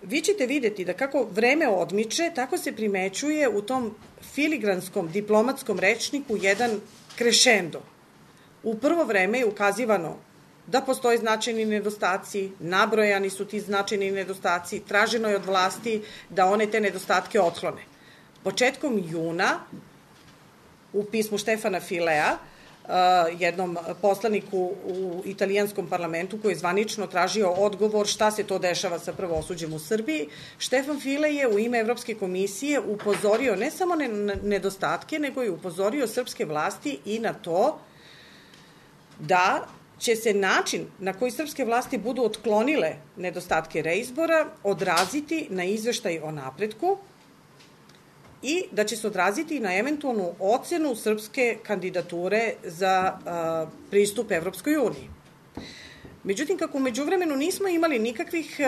vi ćete videti da kako vreme odmiče, tako se primećuje u tom filigranskom diplomatskom rečniku jedan krešendo. U prvo vreme je ukazivano da postoje značajni nedostaci, nabrojani su ti značajni nedostaci, traženo je od vlasti da one te nedostatke otklone. Početkom juna, u pismu Štefana Filea, jednom poslaniku u italijanskom parlamentu koji je zvanično tražio odgovor šta se to dešava sa pravosuđem u Srbiji, Štefan File je u ime Evropske komisije upozorio ne samo na nedostatke, nego je upozorio srpske vlasti i na to da će se način na koji srpske vlasti budu otklonile nedostatke reizbora odraziti na izveštaj o napretku i da će se odraziti na eventualnu ocenu srpske kandidature za pristup Evropskoj uniji. Međutim, kako umeđu vremenu nismo imali nikakvih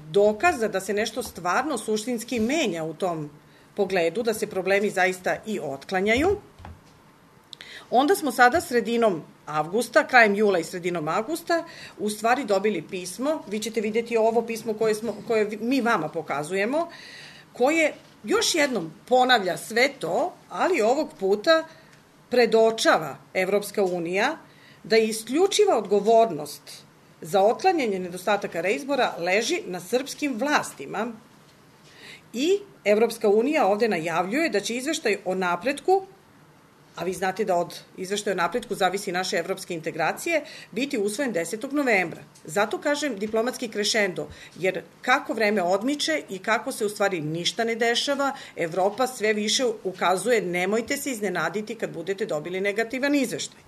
dokaza da se nešto stvarno suštinski menja u tom pogledu, da se problemi zaista i otklanjaju, onda smo sada sredinom avgusta, krajem jula i sredinom avgusta, u stvari dobili pismo, vi ćete vidjeti ovo pismo koje mi vama pokazujemo, koje još jednom ponavlja sve to, ali ovog puta predočava Evropska unija da je isključiva odgovornost za otklanjanje nedostataka reizbora leži na srpskim vlastima i Evropska unija ovde najavljuje da će izveštaj o napretku, a vi znate da od izveštaja o napretku zavisi naše evropske integracije, biti usvojen 10. novembra. Zato kažem diplomatski krešendo, jer kako vreme odmiče i kako se u stvari ništa ne dešava, Evropa sve više ukazuje nemojte se iznenaditi kad budete dobili negativan izveštaj.